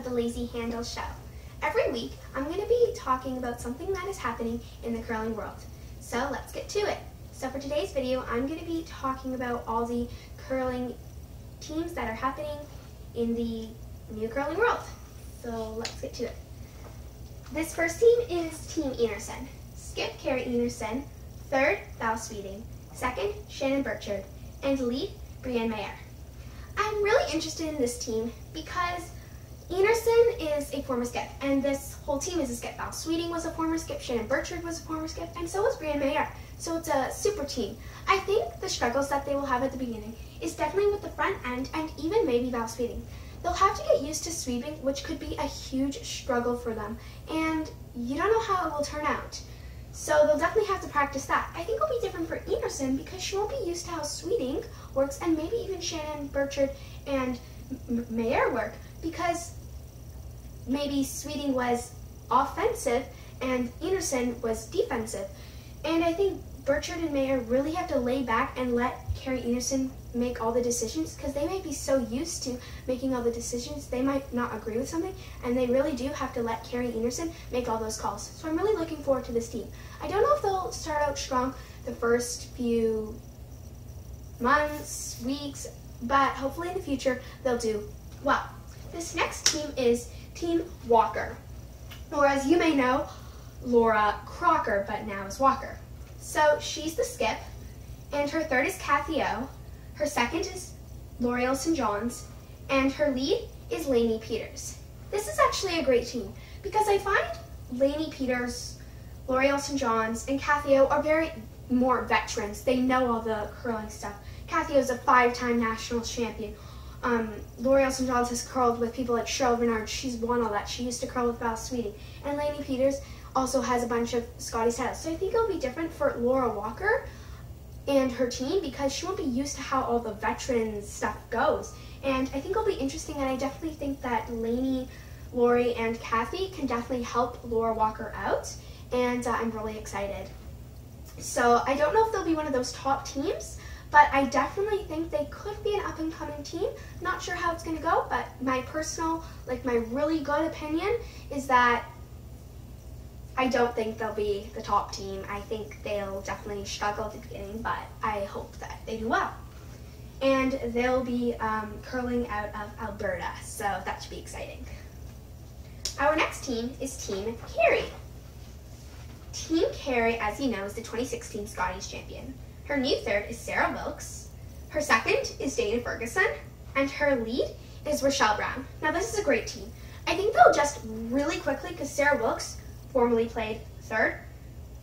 the Lazy Handle Show. Every week, I'm going to be talking about something that is happening in the curling world. So let's get to it. So for today's video, I'm going to be talking about all the curling teams that are happening in the new curling world. So let's get to it. This first team is Team Enersen. Skip Carrie Enersen, third Val Sweeting, second Shannon Burchard, and lead Brienne Mayer. I'm really interested in this team because Enersen is a former skip, and this whole team is a skip. Val Sweeting was a former skip, Shannon Burchard was a former skip, and so was Brienne Mayer. So it's a super team. I think the struggles that they will have at the beginning is definitely with the front end and even maybe Val Sweeting. They'll have to get used to sweeping, which could be a huge struggle for them, and you don't know how it will turn out. So they'll definitely have to practice that. I think it'll be different for Enersen because she won't be used to how sweeting works, and maybe even Shannon Burchard and Mayer work, because maybe sweeting was offensive and Enersen was defensive. And I think Burchard and Mayer really have to lay back and let Carrie Enersen make all the decisions, because they might be so used to making all the decisions, they might not agree with something, and they really do have to let Carrie Enersen make all those calls. So I'm really looking forward to this team. I don't know if they'll start out strong the first few months, weeks, but hopefully in the future they'll do well. This next team is Team Walker, or as you may know, Laura Crocker, but now is Walker. So she's the skip, and her third is Kathy O. Her second is L'Oreal St. John's, and her lead is Lainey Peters. This is actually a great team because I find Lainey Peters, L'Oreal St. John's, and Kathy O are very more veterans. They know all the curling stuff. Kathy O is a 5-time national champion. L'Oreal St. John's has curled with people like Cheryl Bernard. She's won all that. She used to curl with Val Sweeting. And Lainey Peters also has a bunch of Scotties titles. So I think it'll be different for Laura Walker and her team because she won't be used to how all the veteran stuff goes. And I think it'll be interesting, and I definitely think that Lainey, Lori, and Kathy can definitely help Laura Walker out, and I'm really excited. So I don't know if they'll be one of those top teams, but I definitely think they could be an up-and-coming team. Not sure how it's going to go, but my personal, my really good opinion is that I don't think they'll be the top team. I think they'll definitely struggle at the beginning, but I hope that they do well. And they'll be curling out of Alberta, so that should be exciting. Our next team is Team Carrie. Team Carrie, as you know, is the 2016 Scotties champion. Her new third is Sarah Wilkes. Her second is Dana Ferguson, and her lead is Rochelle Brown. Now this is a great team. I think they'll adjust really quickly because Sarah Wilkes formerly played third.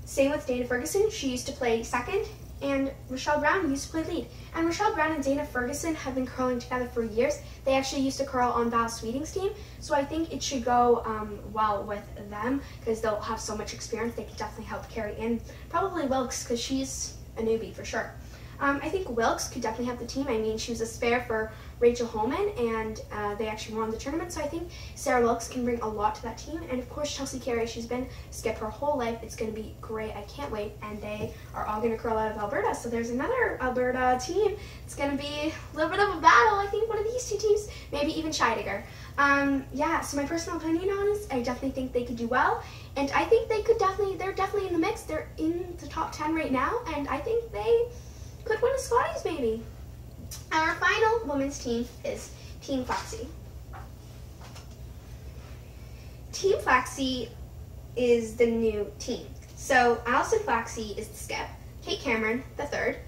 Same with Dana Ferguson. She used to play second, and Rochelle Brown used to play lead. And Rochelle Brown and Dana Ferguson have been curling together for years. They actually used to curl on Val Sweeting's team, so I think it should go well with them because they'll have so much experience. They can definitely help Carrie in. Probably Wilkes because she's a newbie for sure. I think Wilkes could definitely have the team. I mean, she was a spare for Rachel Holman, and they actually won the tournament, so I think Sarah Wilkes can bring a lot to that team. And of course, Chelsea Carey, she's been skip her whole life. It's going to be great. I can't wait. And they are all going to curl out of Alberta, so there's another Alberta team. It's going to be a little bit of a battle. I think one of these two teams, maybe even Scheidegger. Yeah, so my personal opinion on this, I definitely think they could do well. And I think they could they're definitely in the mix. They're in the top 10 right now, and I think they could win a Scotties maybe. Our final women's team is Team Flaxey. Team Flaxey is the new team. So Allison Flaxey is the skip, Kate Cameron the third,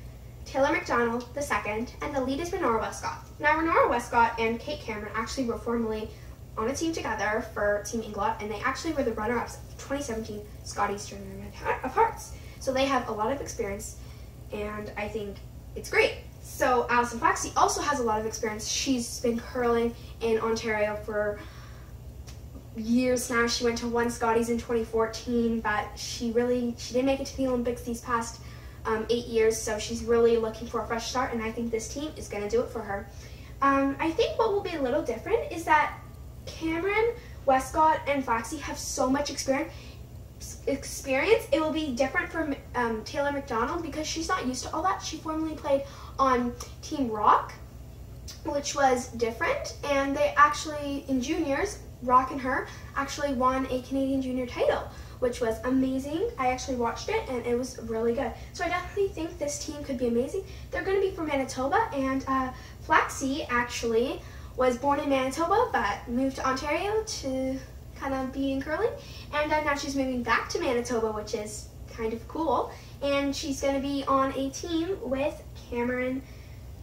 Taylor McDonald the second, and the lead is Renora Westcott. Now Renora Westcott and Kate Cameron actually were formerly on a team together for Team Inglot, and they actually were the runner-ups of the 2017 Scotties Tournament of Hearts. So they have a lot of experience, and I think it's great. So Allison Flaxey also has a lot of experience. She's been curling in Ontario for years now. She went to one Scotties in 2014, but she didn't make it to the Olympics these past 8 years, so she's really looking for a fresh start, and I think this team is going to do it for her. I think what will be a little different is that Cameron, Westcott, and Flaxey have so much experience. It will be different for Taylor McDonald because she's not used to all that. She formerly played on Team Rock, which was different, and they actually, in juniors, Rock and Her actually won a Canadian Junior title, which was amazing. I actually watched it and it was really good. So I definitely think this team could be amazing. They're going to be from Manitoba, and Flaxie actually was born in Manitoba but moved to Ontario to kind of be in curling, and now she's moving back to Manitoba, which is kind of cool, and she's going to be on a team with Cameron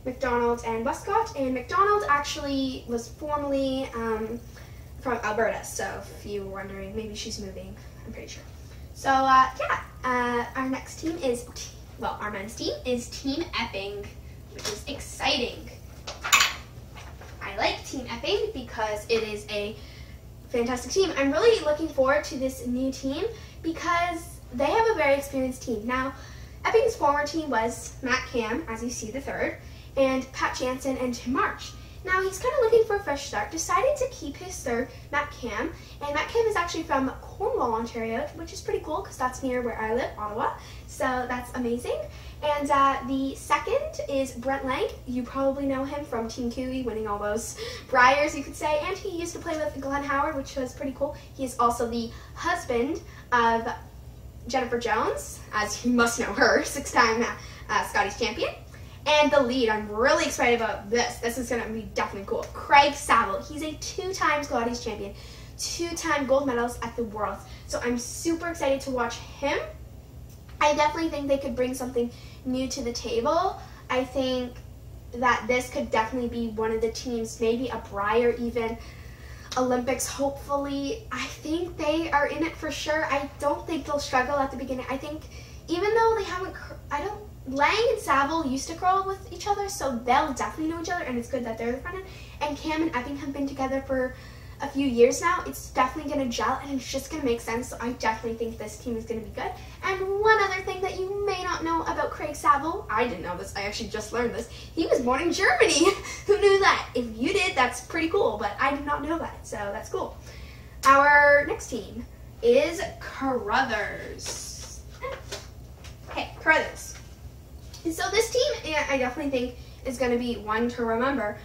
McDonald and Westcott, and McDonald actually was formerly from Alberta, so if you were wondering, maybe she's moving, I'm pretty sure. So our next team is, well, our men's team is Team Epping, which is exciting. I like Team Epping because it is a fantastic team. I'm really looking forward to this new team because they have a very experienced team. Now, Epping's former team was Matt Cam, as you see, the third, and Pat Jansen and Tim March. Now, he's kind of looking for a fresh start, decided to keep his third, Matt Cam, and Matt Cam is actually from Cornwall, Ontario, which is pretty cool because that's near where I live, Ottawa, so that's amazing. And the second is Brent Lang. You probably know him from Team Cooey, winning all those Briars, you could say, and he used to play with Glenn Howard, which was pretty cool. He is also the husband of Jennifer Jones, as you must know her, 6-time Scotties champion. And the lead, I'm really excited about this. This is going to be definitely cool. Craig Saville. He's a 2-time Scotties champion, 2-time gold medalist at the Worlds. So I'm super excited to watch him. I definitely think they could bring something new to the table. I think that this could definitely be one of the teams, maybe a Briar even, Olympics hopefully. I think they are in it for sure. I don't think they'll struggle at the beginning. I think even though they haven't, Lang and Saville used to curl with each other, so they'll definitely know each other, and it's good that they're the front end. And Cam and Epping have been together for a few years now. It's definitely going to gel, and it's just going to make sense, so I definitely think this team is going to be good. And one other thing that you may not know about Craig Saville, I didn't know this, I actually just learned this, he was born in Germany. Who knew that? If you did, that's pretty cool, but I did not know that, so that's cool. Our next team is Carruthers. Okay, Carruthers. So this team, I definitely think, is going to be one to remember.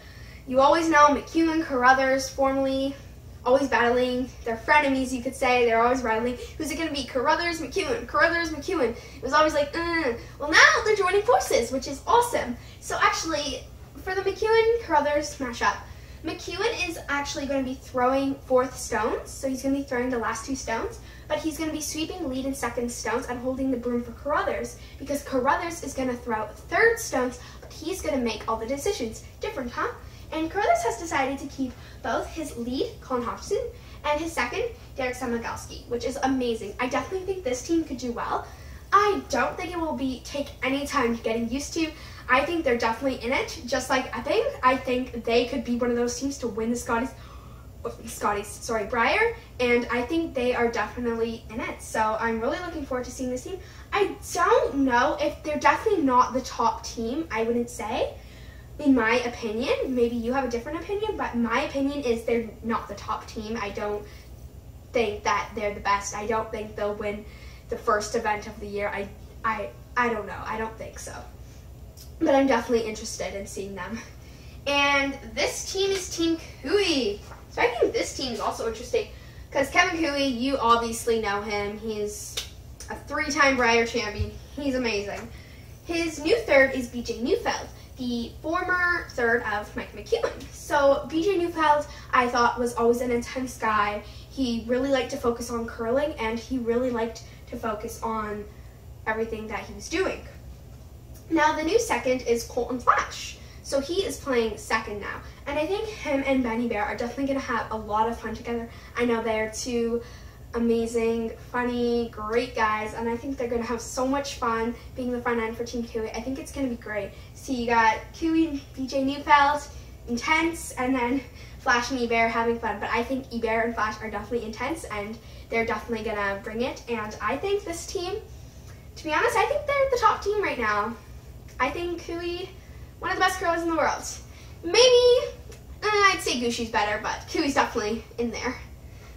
You always know McEwen, Carruthers, formerly always battling. They're frenemies, you could say. They're always battling. Who's it going to be? Carruthers, McEwen. Carruthers, McEwen. It was always like, Well, now they're joining forces, which is awesome. So actually, for the McEwen-Carruthers matchup, McEwen is actually going to be throwing 4th stones. So he's going to be throwing the last 2 stones. But he's going to be sweeping lead and second stones and holding the broom for Carruthers, because Carruthers is going to throw 3rd stones, but he's going to make all the decisions. Different, huh? And Carruthers has decided to keep both his lead, Colin Hopson, and his second, Derek Samagalski, which is amazing. I definitely think this team could do well. I don't think it will take any time getting used to. I think they're definitely in it, just like Epping. I think they could be one of those teams to win the Briar, and I think they are definitely in it. So I'm really looking forward to seeing this team. I don't know if they're definitely not the top team, I wouldn't say, in my opinion. Maybe you have a different opinion, but my opinion is they're not the top team. I don't think that they're the best. I don't think they'll win the first event of the year. I don't know. I don't think so. But I'm definitely interested in seeing them. And this team is Team Cooey. So I think this team is also interesting because Kevin Cooey, you obviously know him. He's a 3-time Briar champion. He's amazing. His new third is BJ Neufeld, the former third of Mike McEwen. So BJ Neufeld, I thought, was always an intense guy. He really liked to focus on curling, and he really liked to focus on everything that he was doing. Now the new second is Colton Flash. So he is playing second now. And I think him and Benny Bear are definitely going to have a lot of fun together. I know they're 2 amazing, funny, great guys. And I think they're going to have so much fun being the front end for Team Cooey. I think it's going to be great. So you got Cooey and BJ Neufeld, intense, and then Flash and E-Bear having fun. But I think E-Bear and Flash are definitely intense, and they're definitely going to bring it. And I think this team, to be honest, I think they're the top team right now. I think Cooey, one of the best curlers in the world. Maybe, I'd say Gushi's better, but Cooey's definitely in there.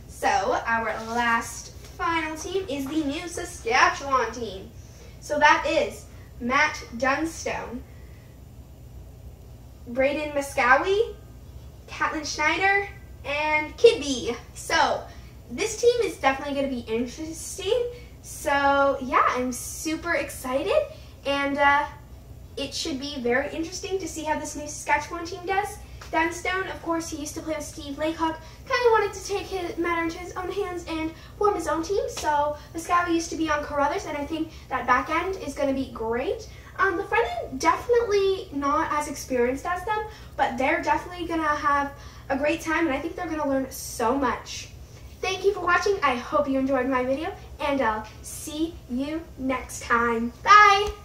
So, our last final team is the new Saskatchewan team. So that is Matt Dunstone, Braden Muscowie, Caitlin Schneider, and Kid B. So this team is definitely going to be interesting. So yeah, I'm super excited, and it should be very interesting to see how this new Saskatchewan team does. Dunstone, of course, he used to play with Steve Laycock, kind of wanted to take his matter into his own hands and form his own team. So Muscava used to be on Carruthers, and I think that back end is going to be great. The front end, definitely not as experienced as them, but they're definitely going to have a great time, and I think they're going to learn so much. Thank you for watching. I hope you enjoyed my video, and I'll see you next time. Bye!